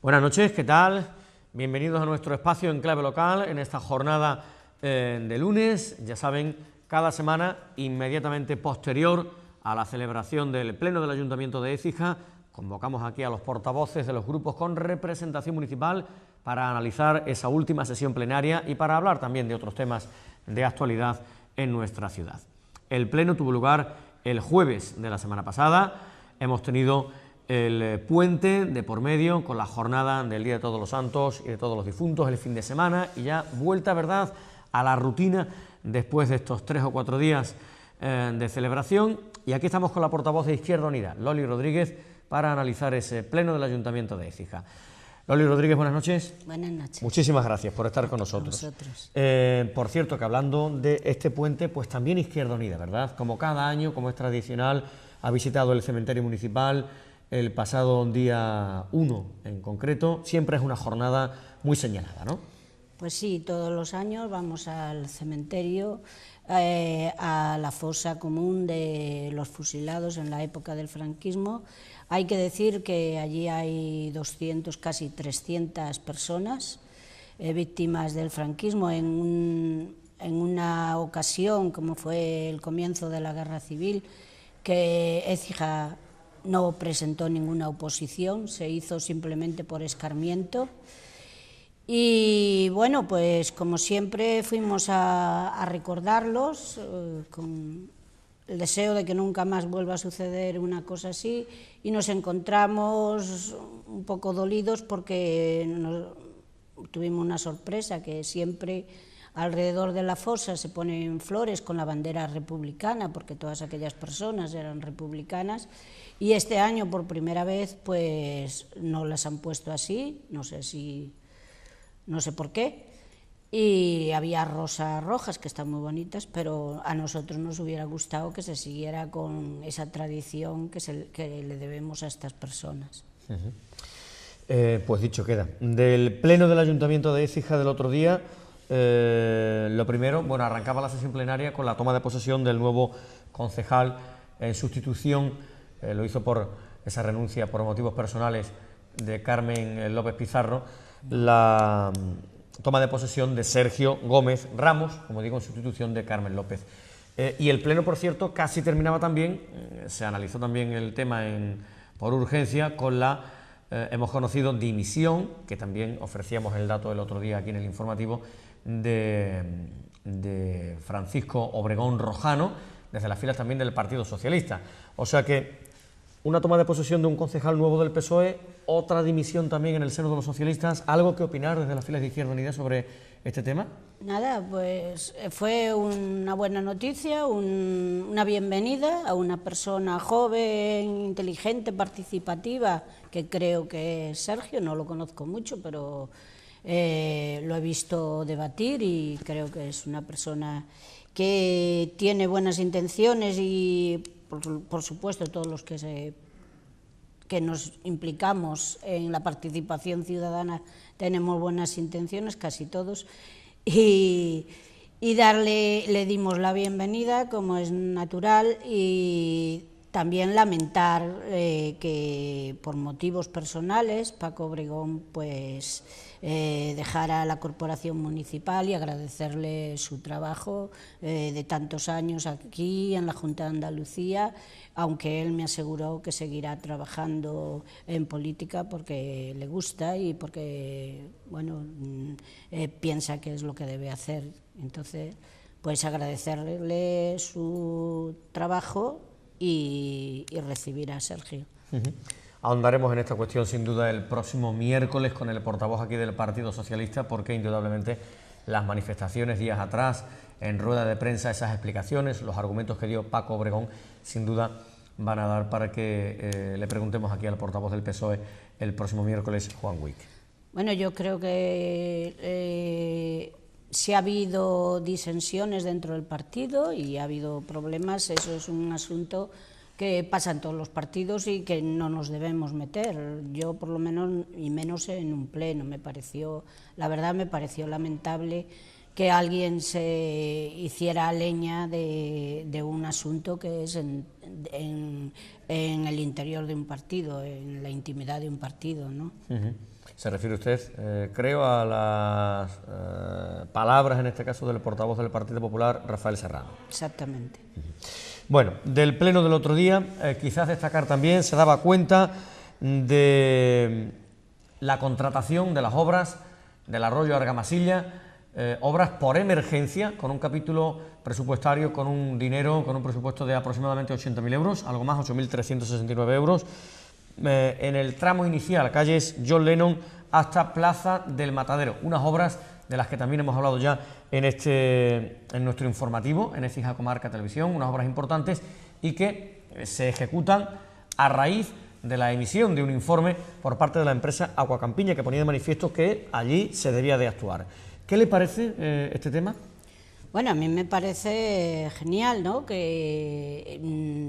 Buenas noches, ¿qué tal? Bienvenidos a nuestro espacio en clave local en esta jornada de lunes. Ya saben, cada semana, inmediatamente posterior a la celebración del Pleno del Ayuntamiento de Écija, convocamos aquí a los portavoces de los grupos con representación municipal para analizar esa última sesión plenaria y para hablar también de otros temas de actualidad en nuestra ciudad. El Pleno tuvo lugar el jueves de la semana pasada. Hemos tenido el puente de por medio con la jornada del Día de Todos los Santos y de Todos los Difuntos el fin de semana y ya vuelta, ¿verdad?, a la rutina después de estos 3 o 4 días de celebración. Y aquí estamos con la portavoz de Izquierda Unida, Loli Rodríguez, para analizar ese pleno del Ayuntamiento de Écija. Loli Rodríguez, buenas noches. Buenas noches. Muchísimas gracias por estar con nosotros. Por cierto, que hablando de este puente, pues también Izquierda Unida, ¿verdad? Como cada año, como es tradicional, ha visitado el cementerio municipal el pasado día 1 en concreto. Siempre es una jornada muy señalada, ¿no? Pues sí, todos los años vamos al cementerio, a la fosa común de los fusilados en la época del franquismo. Hay que decir que allí hay 200, casi 300 personas víctimas del franquismo. En una ocasión, como fue el comienzo de la Guerra Civil, que Écija no presentó ninguna oposición, se hizo simplemente por escarmiento. Y bueno, pues como siempre fuimos a recordarlos con el deseo de que nunca más vuelva a suceder una cosa así, y nos encontramos un poco dolidos porque tuvimos una sorpresa, que siempre alrededor de la fosa se ponen flores con la bandera republicana, porque todas aquellas personas eran republicanas, y este año por primera vez pues no las han puesto así, no sé por qué, y había rosas rojas que están muy bonitas, pero a nosotros nos hubiera gustado que se siguiera con esa tradición que le debemos a estas personas. Pues dicho queda. Del pleno del Ayuntamiento de Écija del otro día, lo primero, bueno, arrancaba la sesión plenaria con la toma de posesión del nuevo concejal en sustitución, lo hizo por esa renuncia por motivos personales de Carmen López Pizarro, la toma de posesión de Sergio Gómez Ramos, como digo, en sustitución de Carmen López. Y el pleno, por cierto, casi terminaba también, se analizó también el tema por urgencia con la, hemos conocido, dimisión, que también ofrecíamos el dato el otro día aquí en el informativo, de Francisco Obregón Rojano, desde las filas también del Partido Socialista. O sea que una toma de posesión de un concejal nuevo del PSOE, otra dimisión también en el seno de los socialistas. ¿Algo que opinar desde las filas de Izquierda Unida sobre este tema? Nada, pues fue una buena noticia, una bienvenida a una persona joven, inteligente, participativa, que creo que es Sergio. No lo conozco mucho, pero lo he visto debatir y creo que es una persona que tiene buenas intenciones y, por supuesto, todos los que nos implicamos en la participación ciudadana tenemos buenas intenciones, casi todos, y le dimos la bienvenida, como es natural, y también lamentar que por motivos personales Paco Obregón pues dejara la corporación municipal, y agradecerle su trabajo de tantos años aquí en la Junta de Andalucía, aunque él me aseguró que seguirá trabajando en política porque le gusta y porque bueno, piensa que es lo que debe hacer. Entonces, pues agradecerle su trabajo y recibir a Sergio. Ahondaremos en esta cuestión sin duda el próximo miércoles con el portavoz aquí del Partido Socialista, porque indudablemente las manifestaciones días atrás, en rueda de prensa, esas explicaciones, los argumentos que dio Paco Obregón, sin duda van a dar para que le preguntemos aquí al portavoz del PSOE el próximo miércoles, Juan Huic. Bueno, yo creo que si ha habido disensiones dentro del partido y ha habido problemas, eso es un asunto que pasa en todos los partidos y que no nos debemos meter. Yo, por lo menos, y menos en un pleno, la verdad me pareció lamentable que alguien se hiciera leña de un asunto que es en el interior de un partido, en la intimidad de un partido, ¿no? Se refiere usted, creo, a las palabras, en este caso, del portavoz del Partido Popular, Rafael Serrano. Exactamente. Bueno, del pleno del otro día, quizás destacar también, se daba cuenta de la contratación de las obras del arroyo Argamasilla, obras por emergencia, con un capítulo presupuestario, con un presupuesto de aproximadamente 80.000 euros, algo más, 8.369 euros, en el tramo inicial, calles John Lennon hasta Plaza del Matadero, unas obras de las que también hemos hablado ya en nuestro informativo, en Écija Comarca Televisión, unas obras importantes y que se ejecutan a raíz de la emisión de un informe por parte de la empresa Agua Campiña, que ponía de manifiesto que allí se debía de actuar. ¿Qué le parece este tema? Bueno, a mí me parece genial, ¿no?, que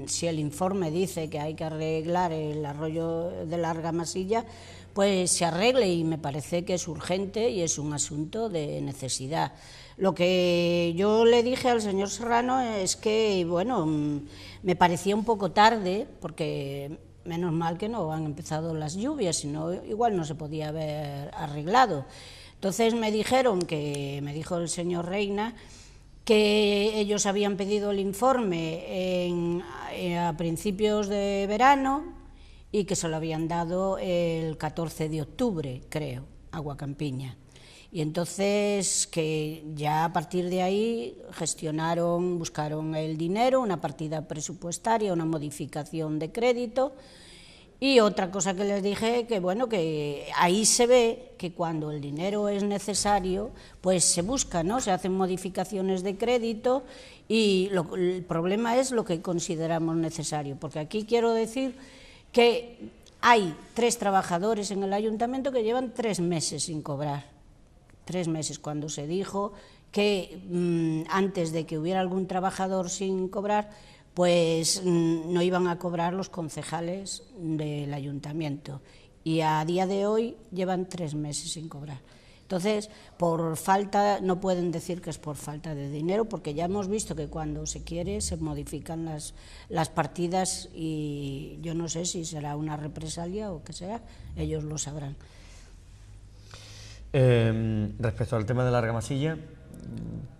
si el informe dice que hay que arreglar el arroyo de la Argamasilla, pues se arregle, y me parece que es urgente y es un asunto de necesidad. Lo que yo le dije al señor Serrano es que, bueno, me parecía un poco tarde, porque menos mal que no han empezado las lluvias, sino igual no se podía haber arreglado. Entonces me dijo el señor Reina, que ellos habían pedido el informe a principios de verano y que se lo habían dado el 14 de octubre, creo, Agua Campiña. Y entonces que ya a partir de ahí buscaron el dinero, una partida presupuestaria, una modificación de crédito. Y otra cosa que les dije, que bueno, que ahí se ve que cuando el dinero es necesario, pues se busca, ¿no?, se hacen modificaciones de crédito, y el problema es lo que consideramos necesario, porque aquí quiero decir que hay 3 trabajadores en el ayuntamiento que llevan 3 meses sin cobrar, 3 meses, cuando se dijo que antes de que hubiera algún trabajador sin cobrar, pues no iban a cobrar los concejales del ayuntamiento, y a día de hoy llevan 3 meses sin cobrar. Entonces, no pueden decir que es por falta de dinero, porque ya hemos visto que cuando se quiere se modifican las partidas, y yo no sé si será una represalia o qué sea, ellos lo sabrán. Respecto al tema de la Argamasilla,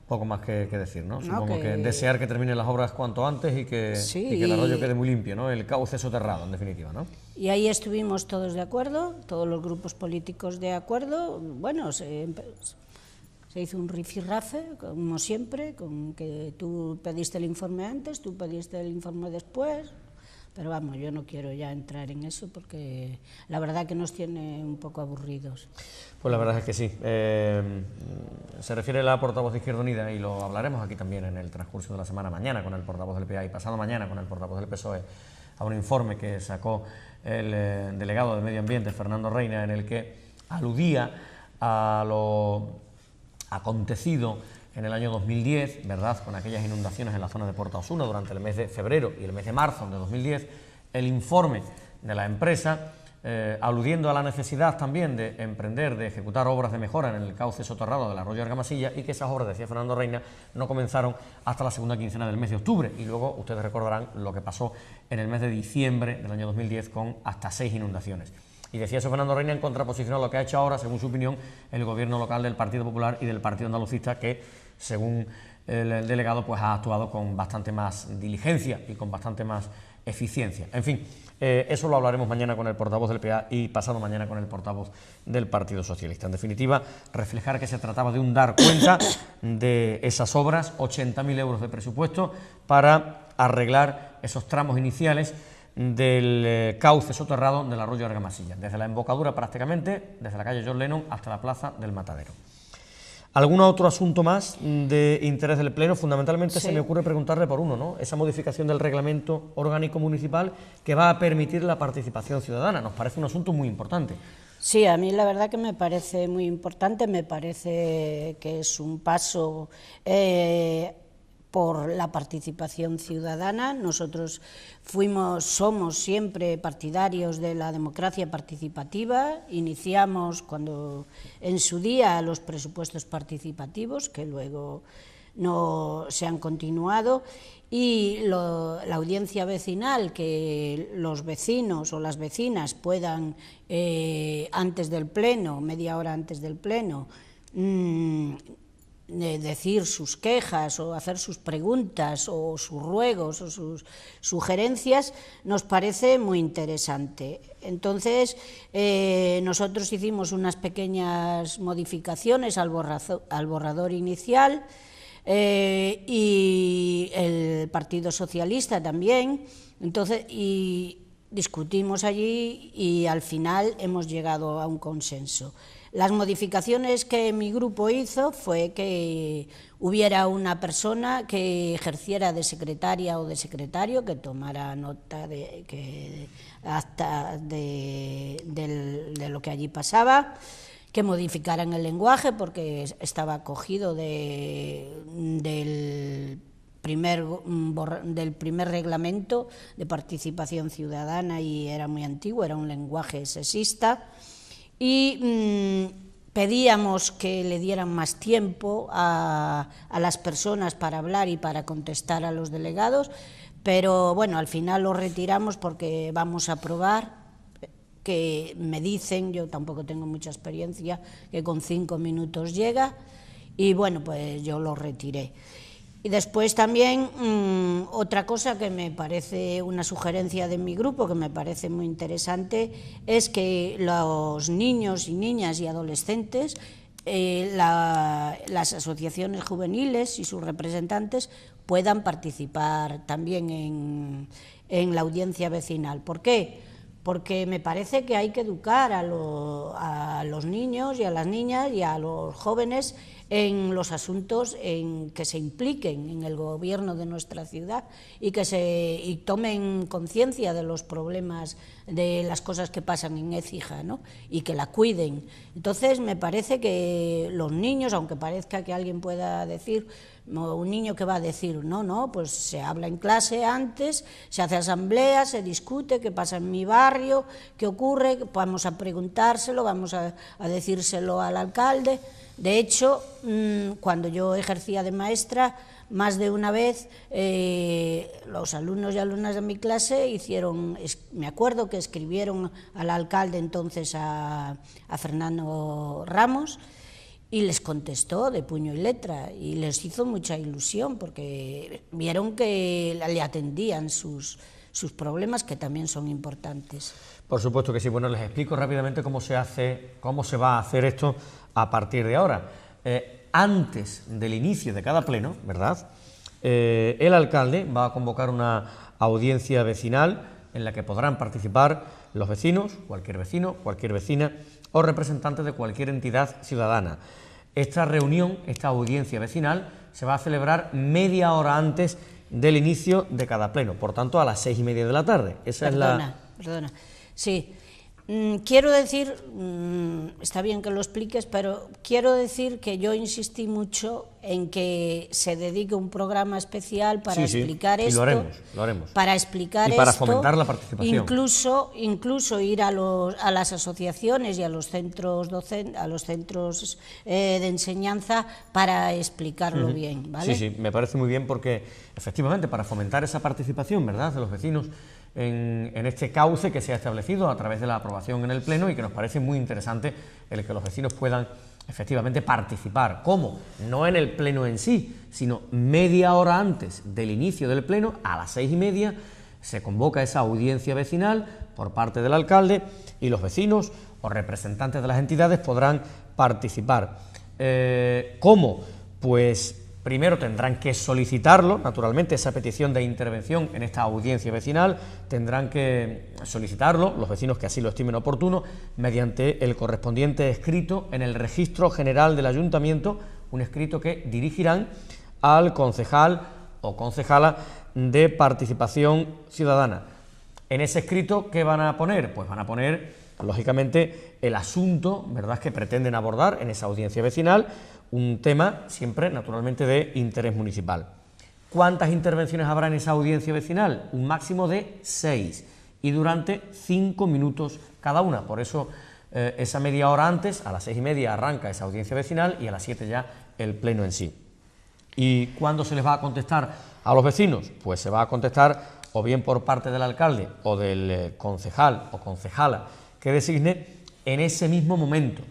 poco más que decir, ¿no? Supongo que desear que terminen las obras cuanto antes y que el arroyo quede muy limpio, ¿no? El cauce soterrado, en definitiva, ¿no? Y ahí estuvimos todos de acuerdo, todos los grupos políticos de acuerdo. Bueno, se hizo un rifirrafe, como siempre, con que tú pediste el informe antes, tú pediste el informe después. Pero vamos, yo no quiero ya entrar en eso, porque la verdad que nos tiene un poco aburridos. Pues la verdad es que sí. Se refiere la portavoz de Izquierda Unida, y lo hablaremos aquí también en el transcurso de la semana, mañana con el portavoz del PA y pasado mañana con el portavoz del PSOE, a un informe que sacó el delegado de Medio Ambiente, Fernando Reina, en el que aludía a lo acontecido en el año 2010, ¿verdad?, con aquellas inundaciones en la zona de Porta Osuna durante el mes de febrero y el mes de marzo de 2010, el informe de la empresa, aludiendo a la necesidad también de ejecutar obras de mejora en el cauce soterrado del arroyo Argamasilla, y que esas obras, decía Fernando Reina, no comenzaron hasta la segunda quincena del mes de octubre, y luego ustedes recordarán lo que pasó en el mes de diciembre del año 2010 con hasta 6 inundaciones. Y decía eso Fernando Reina en contraposición a lo que ha hecho ahora, según su opinión, el gobierno local del Partido Popular y del Partido Andalucista, que, según el delegado, pues ha actuado con bastante más diligencia y con bastante más eficiencia. En fin, eso lo hablaremos mañana con el portavoz del PA y pasado mañana con el portavoz del Partido Socialista. En definitiva, reflejar que se trataba de un dar cuenta de esas obras, 80.000 euros de presupuesto para arreglar esos tramos iniciales del cauce soterrado del arroyo Argamasilla, desde la embocadura prácticamente, desde la calle John Lennon hasta la Plaza del Matadero. ¿Algún otro asunto más de interés del Pleno? Fundamentalmente se me ocurre preguntarle por uno, ¿no? Esa modificación del reglamento orgánico municipal que va a permitir la participación ciudadana. Nos parece un asunto muy importante. Sí, a mí la verdad que me parece muy importante, me parece que es un paso por la participación ciudadana. Nosotros somos siempre partidarios de la democracia participativa. Iniciamos en su día los presupuestos participativos, que luego no se han continuado, y la audiencia vecinal, que los vecinos o las vecinas puedan antes del pleno, media hora antes del pleno, decir sus quejas o hacer sus preguntas o sus ruegos o sus sugerencias, nos parece muy interesante. Entonces, nosotros hicimos unas pequeñas modificaciones al borrador inicial, y el Partido Socialista también, y discutimos allí y al final hemos llegado a un consenso. Las modificaciones que mi grupo hizo fue que hubiera una persona que ejerciera de secretaria o de secretario, que tomara nota de lo que allí pasaba, que modificaran el lenguaje porque estaba cogido del primer reglamento de participación ciudadana y era muy antiguo, era un lenguaje sexista. Y pedíamos que le dieran más tiempo a las personas para hablar y para contestar a los delegados, pero bueno, al final lo retiramos porque vamos a probar, que me dicen, yo tampoco tengo mucha experiencia, que con 5 minutos llega, y bueno, pues yo lo retiré. Y después también otra cosa que me parece una sugerencia de mi grupo, que me parece muy interesante, es que los niños y niñas y adolescentes, las asociaciones juveniles y sus representantes puedan participar también en la audiencia vecinal. ¿Por qué? Porque me parece que hay que educar a los niños y a las niñas y a los jóvenes en los asuntos en que se impliquen en el gobierno de nuestra ciudad y que tomen conciencia de los problemas, de las cosas que pasan en Écija, ¿no? Y que la cuiden. Entonces me parece que los niños, aunque parezca que alguien pueda decir, un niño que va a decir, no, pues se habla en clase antes, se hace asamblea, se discute qué pasa en mi barrio, qué ocurre, vamos a preguntárselo, vamos a decírselo al alcalde. De hecho, cuando yo ejercía de maestra, más de una vez los alumnos y alumnas de mi clase me acuerdo que escribieron al alcalde entonces, a Fernando Ramos, y les contestó de puño y letra, y les hizo mucha ilusión porque vieron que le atendían sus problemas, que también son importantes. Por supuesto que sí. Bueno, les explico rápidamente cómo se va a hacer esto a partir de ahora. Antes del inicio de cada pleno, ¿verdad?, el alcalde va a convocar una audiencia vecinal en la que podrán participar los vecinos, cualquier vecino, cualquier vecina o representantes de cualquier entidad ciudadana. Esta reunión, esta audiencia vecinal, se va a celebrar media hora antes del inicio de cada pleno, por tanto a las 6:30 de la tarde. Perdona. Sí, quiero decir, está bien que lo expliques, pero quiero decir que yo insistí mucho en que se dedique un programa especial para explicar esto. Lo haremos. Para explicar esto. Y para fomentar la participación. Incluso ir a las asociaciones y a los centros de enseñanza para explicarlo bien, ¿vale? Sí, me parece muy bien porque, efectivamente, para fomentar esa participación, ¿verdad?, de los vecinos en este cauce que se ha establecido a través de la aprobación en el Pleno, y que nos parece muy interesante el que los vecinos puedan efectivamente participar. ¿Cómo? No en el Pleno en sí, sino media hora antes del inicio del Pleno, a las 6:30, se convoca esa audiencia vecinal por parte del alcalde y los vecinos o representantes de las entidades podrán participar. ¿Cómo? Pues primero tendrán que solicitarlo, naturalmente, esa petición de intervención en esta audiencia vecinal, tendrán que solicitarlo los vecinos que así lo estimen oportuno, mediante el correspondiente escrito en el Registro General del Ayuntamiento, un escrito que dirigirán al concejal o concejala de Participación Ciudadana. En ese escrito, ¿qué van a poner? Pues van a poner, lógicamente, el asunto, ¿verdad?, que pretenden abordar en esa audiencia vecinal, un tema siempre, naturalmente, de interés municipal. ¿Cuántas intervenciones habrá en esa audiencia vecinal? Un máximo de 6 y durante 5 minutos cada una. Por eso esa media hora antes, a las 6:30 arranca esa audiencia vecinal y a las 7 ya el pleno en sí. ¿Y cuándo se les va a contestar a los vecinos? Pues se va a contestar o bien por parte del alcalde o del concejal o concejala que designe en ese mismo momento.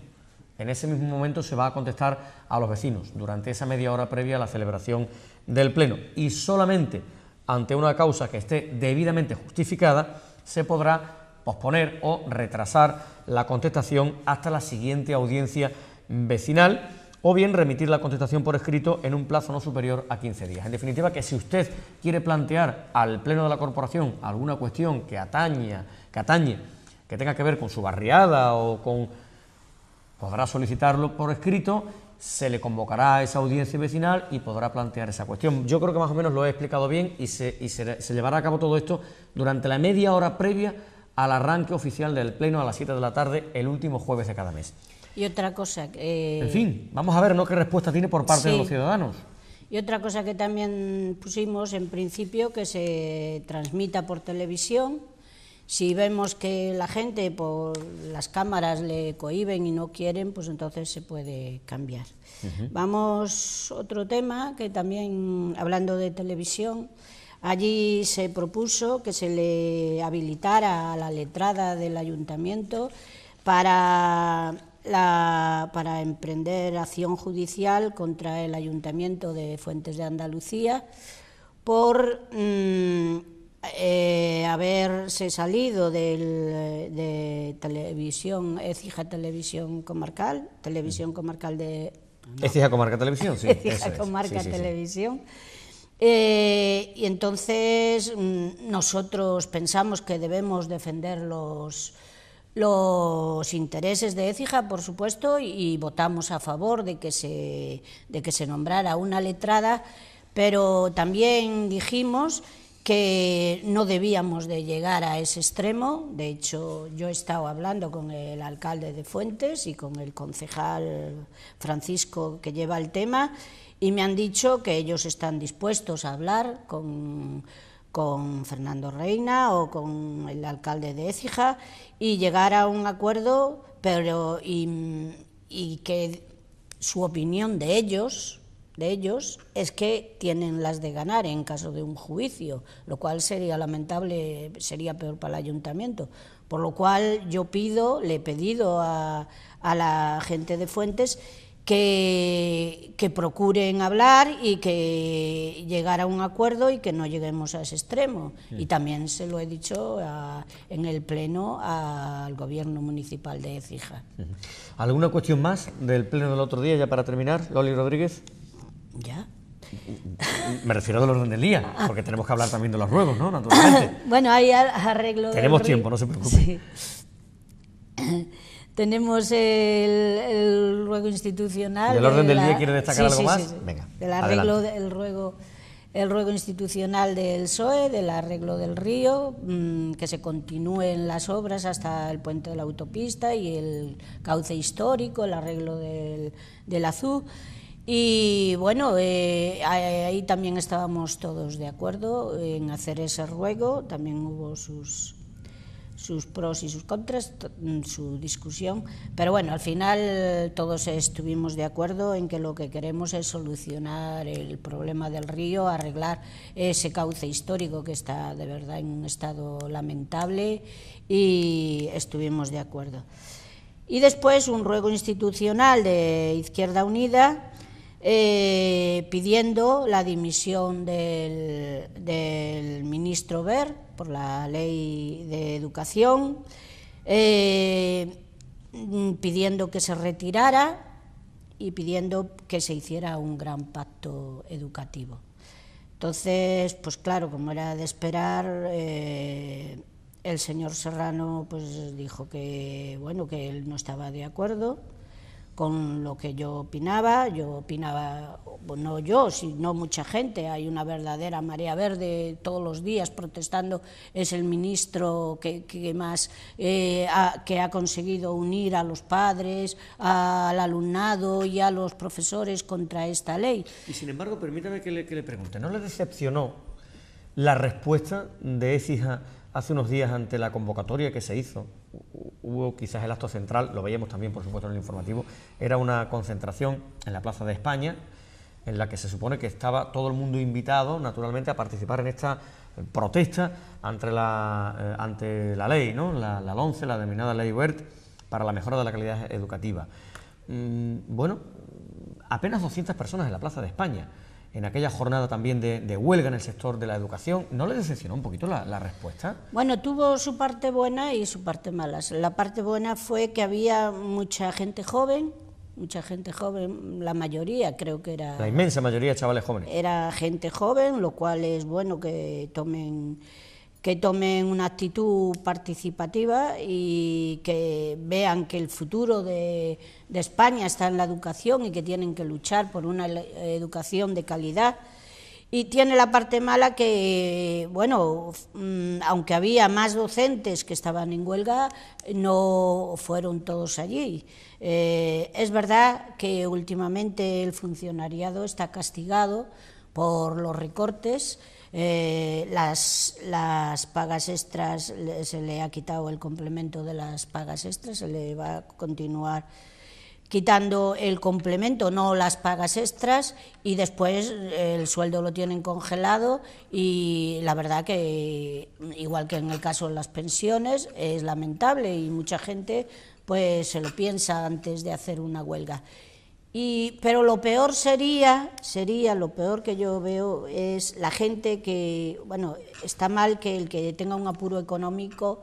En ese mismo momento se va a contestar a los vecinos durante esa media hora previa a la celebración del pleno, y solamente ante una causa que esté debidamente justificada se podrá posponer o retrasar la contestación hasta la siguiente audiencia vecinal, o bien remitir la contestación por escrito en un plazo no superior a 15 días. En definitiva, que si usted quiere plantear al Pleno de la Corporación alguna cuestión que atañe, que tenga que ver con su barriada o con... podrá solicitarlo por escrito, se le convocará a esa audiencia vecinal y podrá plantear esa cuestión. Yo creo que más o menos lo he explicado bien y se llevará a cabo todo esto durante la media hora previa al arranque oficial del pleno a las 7 de la tarde, el último jueves de cada mes. Y otra cosa... En fin, vamos a ver, ¿no?, qué respuesta tiene por parte de los ciudadanos. Y otra cosa que también pusimos en principio, que se transmita por televisión. Si vemos que la gente por las cámaras le cohíben y no quieren, pues entonces se puede cambiar. Vamos, otro tema que también, hablando de televisión, allí se propuso que se le habilitara a la letrada del ayuntamiento para emprender acción judicial contra el Ayuntamiento de Fuentes de Andalucía por haberse salido de televisión, Écija Televisión Comarcal, Televisión Comarcal de... No. Écija Comarca Televisión, sí. Écija Comarca Televisión. Y entonces nosotros pensamos que debemos defender los intereses de Écija, por supuesto, y votamos a favor de que se nombrara una letrada, pero también dijimos que no debíamos de llegar a ese extremo. De hecho, yo he estado hablando con el alcalde de Fuentes y con el concejal Francisco, que lleva el tema, y me han dicho que ellos están dispuestos a hablar con Fernando Reina o con el alcalde de Écija y llegar a un acuerdo, pero y que su opinión de ellos es que tienen las de ganar en caso de un juicio, lo cual sería lamentable, sería peor para el ayuntamiento. Por lo cual yo le he pedido a la gente de Fuentes que procuren hablar y que llegar a un acuerdo y que no lleguemos a ese extremo. Y también se lo he dicho en el pleno al gobierno municipal de Écija. ¿Alguna cuestión más del pleno del otro día, ya para terminar, Loli Rodríguez? ¿Ya? Me refiero al orden del día, porque tenemos que hablar también de los ruegos, ¿no?, naturalmente. Bueno, hay arreglo... Tenemos tiempo, no se preocupe. Sí. Tenemos el ruego institucional... ¿Del orden del día quiere destacar algo más? Sí. Venga, del arreglo del ruego institucional del PSOE, del arreglo del río, que se continúen las obras hasta el puente de la autopista y el cauce histórico, el arreglo del Azú. Y bueno, ahí también estábamos todos de acuerdo en hacer ese ruego. También hubo sus pros y sus contras, su discusión, pero bueno, al final todos estuvimos de acuerdo en que lo que queremos es solucionar el problema del río, arreglar ese cauce histórico que está de verdad en un estado lamentable, y estuvimos de acuerdo. Y después un ruego institucional de Izquierda Unida, pidiendo la dimisión del ministro Wert por la ley de educación, pidiendo que se retirara y pidiendo que se hiciera un gran pacto educativo. Entonces, pues claro, como era de esperar, el señor Serrano pues dijo que bueno, que él no estaba de acuerdo con lo que yo opinaba, no yo, sino mucha gente, hay una verdadera marea verde todos los días protestando, es el ministro que más que ha conseguido unir a los padres, al alumnado y a los profesores contra esta ley. Y sin embargo, permítame que le pregunte, ¿no le decepcionó la respuesta de Écija hace unos días ante la convocatoria que se hizo? Hubo quizás el acto central, lo veíamos también por supuesto en el informativo, era una concentración en la Plaza de España, en la que se supone que estaba todo el mundo invitado, naturalmente, a participar en esta protesta ante la ley, ¿no? la LOMCE, la denominada Ley Wert, para la mejora de la calidad educativa. Bueno, apenas 200 personas en la Plaza de España, en aquella jornada también de huelga en el sector de la educación. ¿No le decepcionó un poquito la respuesta? Bueno, tuvo su parte buena y su parte mala. La parte buena fue que había mucha gente joven, la mayoría creo que era... La inmensa mayoría de chavales jóvenes. Era gente joven, lo cual es bueno que tomen una actitud participativa y que vean que el futuro de España está en la educación y que tienen que luchar por una educación de calidad. Y tiene la parte mala que, bueno, aunque había más docentes que estaban en huelga, no fueron todos allí. Es verdad que últimamente el funcionariado está castigado por los recortes. Las pagas extras, se le ha quitado el complemento de las pagas extras, se le va a continuar quitando el complemento, no las pagas extras, y después el sueldo lo tienen congelado, y la verdad que, igual que en el caso de las pensiones, es lamentable y mucha gente pues se lo piensa antes de hacer una huelga. Pero lo peor lo peor que yo veo es la gente que, bueno, está mal que el que tenga un apuro económico,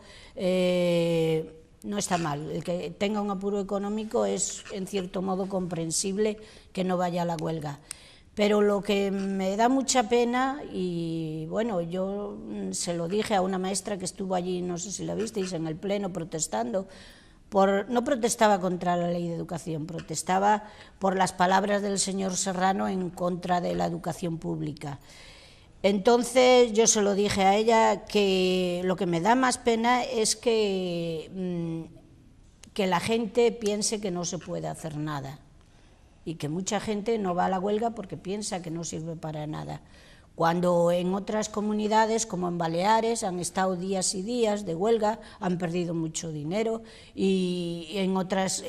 no está mal, el que tenga un apuro económico es en cierto modo comprensible que no vaya a la huelga. Pero lo que me da mucha pena, y bueno, yo se lo dije a una maestra que estuvo allí, no sé si la visteis, en el pleno protestando, no protestaba contra la ley de educación, protestaba por las palabras del señor Serrano en contra de la educación pública. Entonces yo se lo dije a ella, que lo que me da más pena es que la gente piense que no se puede hacer nada, y que mucha gente no va a la huelga porque piensa que no sirve para nada, cuando en otras comunidades, como en Baleares, han estado días y días de huelga, han perdido mucho dinero, y en otras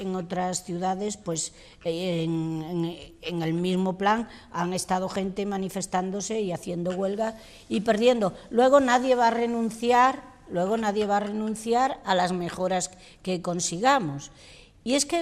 ciudades, pues en el mismo plan, han estado gente manifestándose y haciendo huelga y perdiendo. Luego nadie va a renunciar a las mejoras que consigamos. Y es que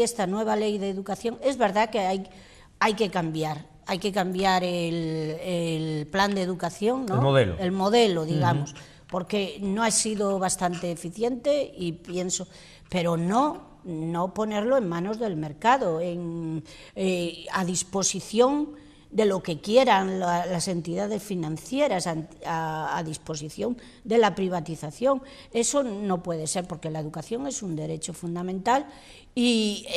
esta nueva ley de educación, es verdad que hay que cambiar. Hay que cambiar el plan de educación, ¿no? El modelo, digamos, porque no ha sido bastante eficiente, y pienso, pero no ponerlo en manos del mercado, a disposición de lo que quieran las entidades financieras, a disposición de la privatización. Eso no puede ser, porque la educación es un derecho fundamental, y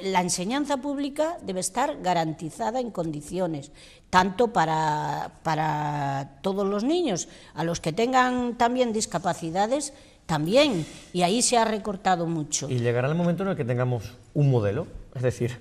la enseñanza pública debe estar garantizada en condiciones, tanto para todos los niños, a los que tengan también discapacidades también, y ahí se ha recortado mucho. Y llegará el momento en el que tengamos un modelo, es decir,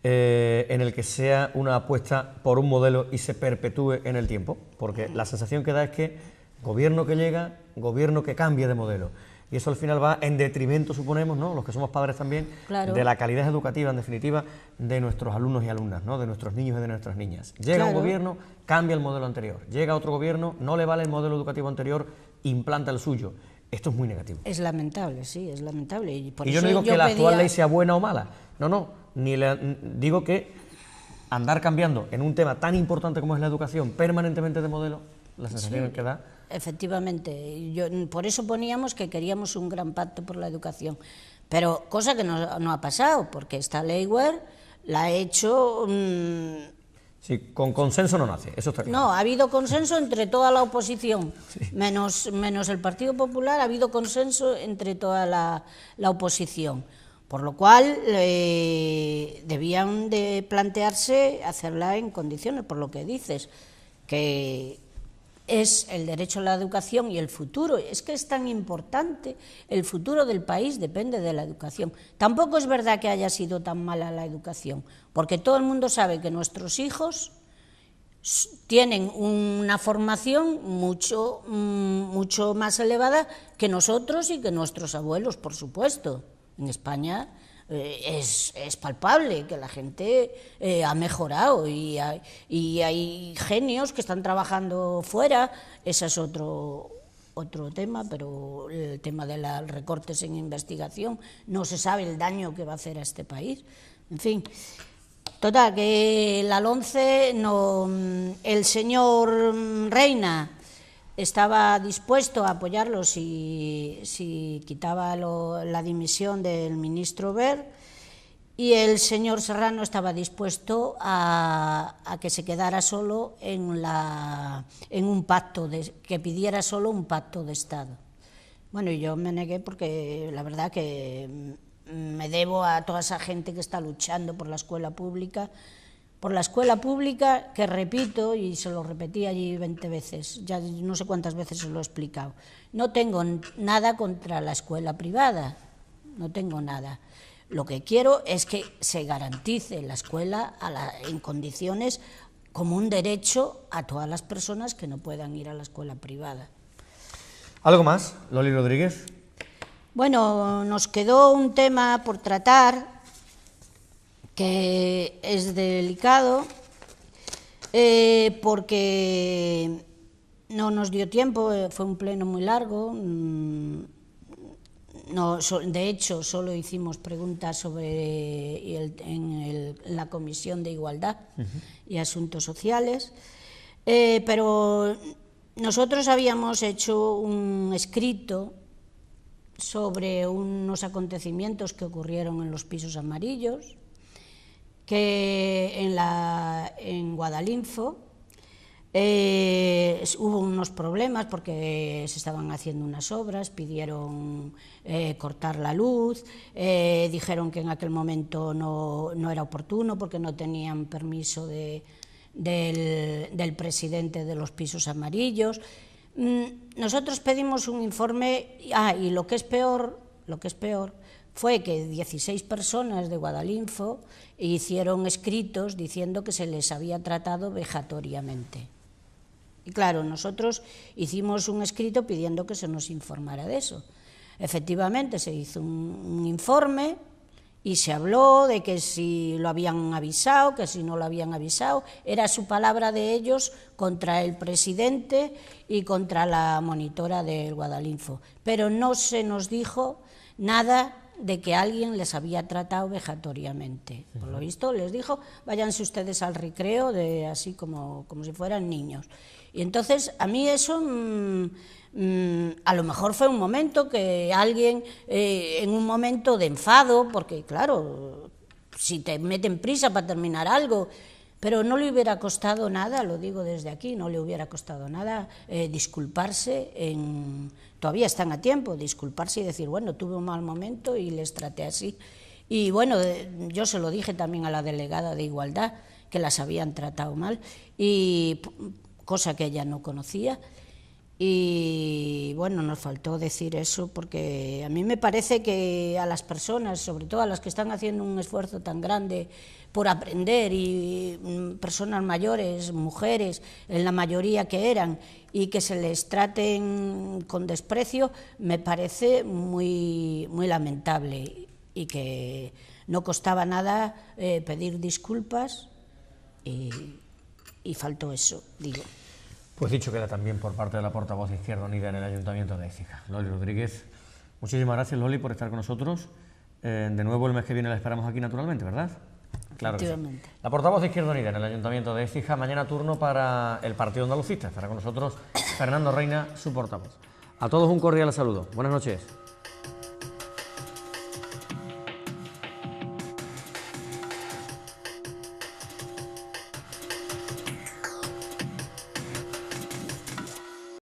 en el que sea una apuesta por un modelo y se perpetúe en el tiempo, porque la sensación que da es que gobierno que llega, gobierno que cambia de modelo, y eso al final va en detrimento, suponemos, ¿no?, los que somos padres también, claro, de la calidad educativa, en definitiva, de nuestros alumnos y alumnas, ¿no?, de nuestros niños y de nuestras niñas. Llega un gobierno, cambia el modelo anterior, llega otro gobierno, no le vale el modelo educativo anterior, implanta el suyo. Esto es muy negativo. Es lamentable, sí, es lamentable. Y yo no digo que la actual ley sea buena o mala, digo que andar cambiando en un tema tan importante como es la educación permanentemente de modelo, la sensación que da. Efectivamente, por eso poníamos que queríamos un gran pacto por la educación, pero cosa que no ha pasado, porque esta ley Wert la ha hecho... Sí, con consenso no nace, eso está claro. No, ha habido consenso entre toda la oposición, sí, menos el Partido Popular, ha habido consenso entre toda la oposición, Por lo cual debían de plantearse hacerla en condiciones, por lo que dices, que es el derecho a la educación y el futuro. Es que es tan importante, el futuro del país depende de la educación. Tampoco es verdad que haya sido tan mala la educación, porque todo el mundo sabe que nuestros hijos tienen una formación mucho más elevada que nosotros y que nuestros abuelos, por supuesto. En España es palpable que la gente ha mejorado y hay genios que están trabajando fuera. Ese es otro tema, pero el tema de los recortes en investigación, no se sabe el daño que va a hacer a este país. En fin, total, que la LOMCE, el señor Reina estaba dispuesto a apoyarlo si quitaba la dimisión del ministro Wert, y el señor Serrano estaba dispuesto a que se quedara solo en un pacto, que pidiera solo un pacto de Estado. Bueno, y yo me negué porque la verdad que me debo a toda esa gente que está luchando por la escuela pública, que repito, y se lo repetí allí 20 veces, ya no sé cuántas veces se lo he explicado. No tengo nada contra la escuela privada, no tengo nada. Lo que quiero es que se garantice la escuela en condiciones como un derecho a todas las personas que no puedan ir a la escuela privada. ¿Algo más, Loli Rodríguez? Bueno, nos quedó un tema por tratar que es delicado porque no nos dio tiempo, fue un pleno muy largo. De hecho, solo hicimos preguntas en la Comisión de Igualdad y Asuntos Sociales, pero nosotros habíamos hecho un escrito sobre unos acontecimientos que ocurrieron en los pisos amarillos, que en Guadalinfo hubo unos problemas porque se estaban haciendo unas obras, pidieron cortar la luz, dijeron que en aquel momento no era oportuno porque no tenían permiso del presidente de los pisos amarillos. Nosotros pedimos un informe, y lo que es peor fue que 16 personas de Guadalinfo hicieron escritos diciendo que se les había tratado vejatoriamente. Y claro, nosotros hicimos un escrito pidiendo que se nos informara de eso. Efectivamente, se hizo un informe y se habló de que si lo habían avisado, que si no lo habían avisado. Era su palabra de ellos contra el presidente y contra la monitora del Guadalinfo. Pero no se nos dijo nada de que alguien les había tratado vejatoriamente. Por lo visto les dijo, váyanse ustedes al recreo, así como si fueran niños. Y entonces a mí eso, a lo mejor fue un momento que alguien, en un momento de enfado, porque claro, si te meten prisa para terminar algo, pero no le hubiera costado nada, lo digo desde aquí, no le hubiera costado nada disculparse, todavía están a tiempo, disculparse y decir, bueno, tuve un mal momento y les traté así. Y bueno, yo se lo dije también a la delegada de Igualdad, que las habían tratado mal, cosa que ella no conocía. Y bueno, nos faltó decir eso porque a mí me parece que a las personas, sobre todo a las que están haciendo un esfuerzo tan grande por aprender, y personas mayores, mujeres, en la mayoría que eran, y que se les traten con desprecio, me parece muy, muy lamentable, y que no costaba nada pedir disculpas y faltó eso, digo. Pues dicho queda también por parte de la portavoz de Izquierda Unida en el Ayuntamiento de Écija, Loli Rodríguez. Muchísimas gracias, Loli, por estar con nosotros. De nuevo el mes que viene la esperamos aquí, naturalmente, ¿verdad? Claro que sí. La portavoz de Izquierda Unida en el Ayuntamiento de Écija, mañana turno para el Partido Andalucista. Estará con nosotros Fernando Reina, su portavoz. A todos un cordial saludo. Buenas noches.